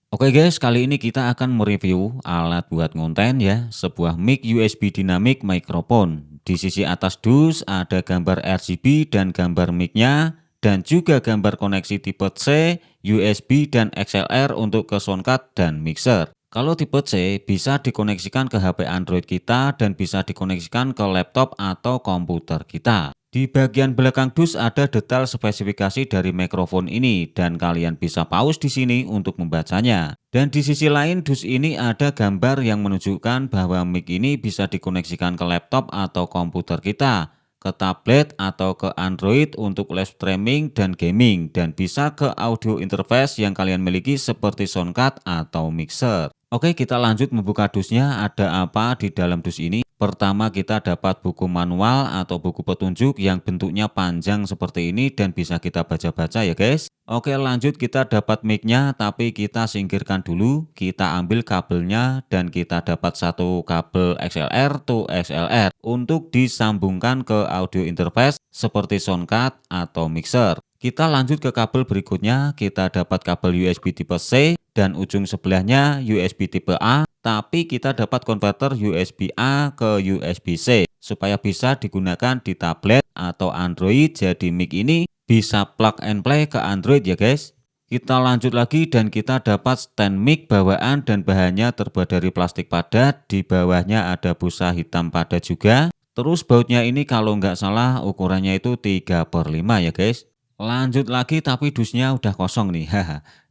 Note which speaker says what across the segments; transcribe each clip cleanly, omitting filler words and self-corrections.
Speaker 1: Oke guys, kali ini kita akan mereview alat buat ngonten ya, sebuah mic USB Dynamic Microphone. Di sisi atas dus ada gambar RGB dan gambar mic-nya, dan juga gambar koneksi tipe C, USB dan XLR untuk ke soundcard dan mixer. Kalau tipe C bisa dikoneksikan ke HP Android kita dan bisa dikoneksikan ke laptop atau komputer kita. Di bagian belakang dus ada detail spesifikasi dari mikrofon ini dan kalian bisa pause di sini untuk membacanya. Dan di sisi lain dus ini ada gambar yang menunjukkan bahwa mic ini bisa dikoneksikan ke laptop atau komputer kita, ke tablet atau ke Android untuk live streaming dan gaming, dan bisa ke audio interface yang kalian miliki seperti soundcard atau mixer. Oke, kita lanjut membuka dusnya. Ada apa di dalam dus ini? Pertama, kita dapat buku manual atau buku petunjuk yang bentuknya panjang seperti ini dan bisa kita baca-baca ya guys. Oke, lanjut kita dapat mic-nya, tapi kita singkirkan dulu. Kita ambil kabelnya dan kita dapat satu kabel XLR to XLR untuk disambungkan ke audio interface seperti soundcard atau mixer. Kita lanjut ke kabel berikutnya, kita dapat kabel USB tipe C dan ujung sebelahnya USB tipe A, tapi kita dapat konverter USB A ke USB C supaya bisa digunakan di tablet atau Android. Jadi mic ini bisa plug and play ke Android ya guys. Kita lanjut lagi dan kita dapat stand mic bawaan dan bahannya terbuat dari plastik padat. Di bawahnya ada busa hitam padat juga. Terus bautnya ini kalau nggak salah ukurannya itu 3/5 ya guys. Lanjut lagi tapi dusnya udah kosong nih.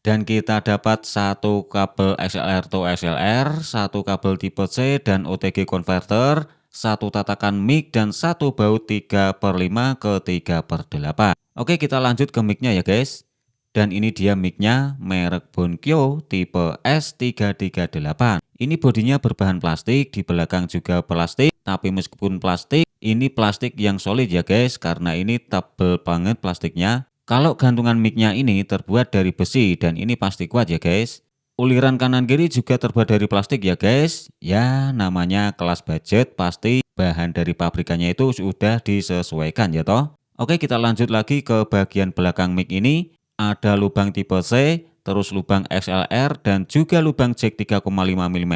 Speaker 1: Dan kita dapat satu kabel XLR to XLR, satu kabel tipe C dan OTG converter, satu tatakan mic dan satu baut 3/5 ke 3/8. Oke, kita lanjut ke mic-nya ya guys. Dan ini dia mic-nya merek Bonkyo tipe S338. Ini bodinya berbahan plastik, di belakang juga plastik, tapi meskipun plastik, ini plastik yang solid ya guys, karena ini tebel banget plastiknya. Kalau gantungan mic-nya ini terbuat dari besi dan ini pasti kuat ya guys. Uliran kanan kiri juga terbuat dari plastik ya guys. Ya namanya kelas budget, pasti bahan dari pabrikannya itu sudah disesuaikan ya toh. Oke, kita lanjut lagi ke bagian belakang mic ini. Ada lubang tipe C, terus lubang XLR dan juga lubang jack 3,5 mm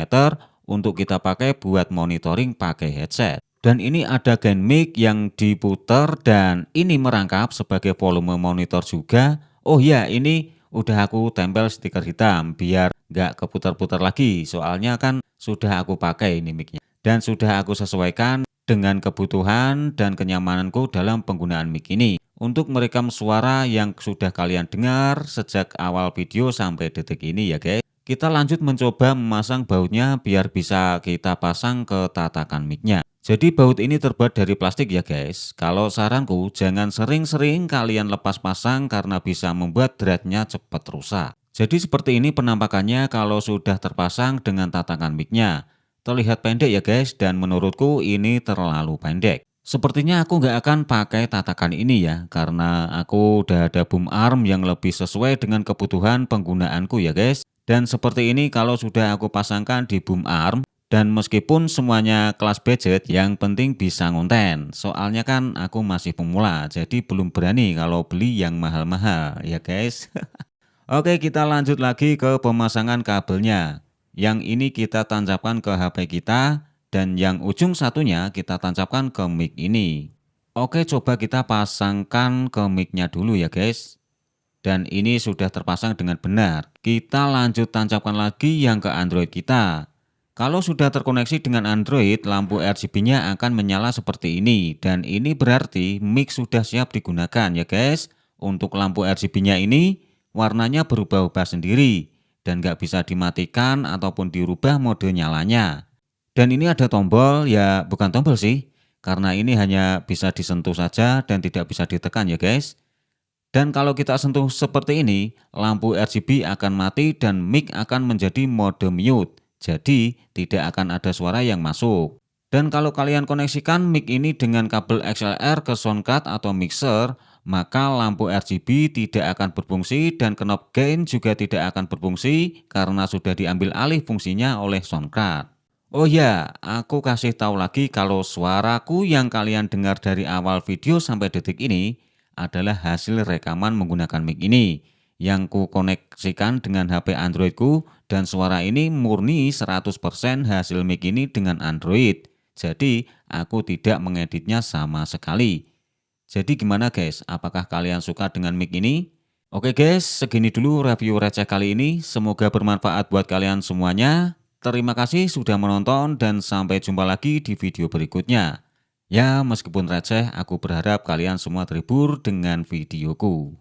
Speaker 1: untuk kita pakai buat monitoring pakai headset. Dan ini ada gain mic yang diputer dan ini merangkap sebagai volume monitor juga. Oh ya, ini udah aku tempel stiker hitam biar nggak keputar-putar lagi. Soalnya kan sudah aku pakai ini micnya. Dan sudah aku sesuaikan dengan kebutuhan dan kenyamananku dalam penggunaan mic ini untuk merekam suara yang sudah kalian dengar sejak awal video sampai detik ini ya guys. Kita lanjut mencoba memasang bautnya biar bisa kita pasang ke tatakan mic-nya. Jadi baut ini terbuat dari plastik ya guys. Kalau saranku jangan sering-sering kalian lepas pasang karena bisa membuat dratnya cepat rusak. Jadi seperti ini penampakannya kalau sudah terpasang dengan tatakan mic-nya. Terlihat pendek ya guys, dan menurutku ini terlalu pendek. Sepertinya aku nggak akan pakai tatakan ini ya, karena aku udah ada boom arm yang lebih sesuai dengan kebutuhan penggunaanku ya guys. Dan seperti ini kalau sudah aku pasangkan di boom arm, dan meskipun semuanya kelas budget, yang penting bisa ngonten. Soalnya kan aku masih pemula, jadi belum berani kalau beli yang mahal-mahal ya guys. Oke, kita lanjut lagi ke pemasangan kabelnya. Yang ini kita tancapkan ke HP kita dan yang ujung satunya kita tancapkan ke mic ini. Oke, coba kita pasangkan ke mic-nya dulu ya guys. Dan ini sudah terpasang dengan benar. Kita lanjut tancapkan lagi yang ke Android kita. Kalau sudah terkoneksi dengan Android, lampu RGB-nya akan menyala seperti ini. Dan ini berarti mic sudah siap digunakan ya guys. Untuk lampu RGB-nya ini warnanya berubah-ubah sendiri dan nggak bisa dimatikan ataupun dirubah mode nyalanya. Dan ini ada tombol, ya bukan tombol sih, karena ini hanya bisa disentuh saja dan tidak bisa ditekan ya guys. Dan kalau kita sentuh seperti ini, lampu RGB akan mati dan mic akan menjadi mode mute. Jadi tidak akan ada suara yang masuk. Dan kalau kalian koneksikan mic ini dengan kabel XLR ke soundcard atau mixer, maka lampu RGB tidak akan berfungsi dan knob gain juga tidak akan berfungsi karena sudah diambil alih fungsinya oleh soundcard. Oh ya, aku kasih tahu lagi kalau suaraku yang kalian dengar dari awal video sampai detik ini adalah hasil rekaman menggunakan mic ini. yang ku koneksikan dengan HP Androidku, dan suara ini murni 100% hasil mic ini dengan Android. Jadi aku tidak mengeditnya sama sekali. Jadi gimana guys? Apakah kalian suka dengan mic ini? Oke guys, segini dulu review receh kali ini. Semoga bermanfaat buat kalian semuanya. Terima kasih sudah menonton dan sampai jumpa lagi di video berikutnya. Ya, meskipun receh, aku berharap kalian semua terhibur dengan videoku.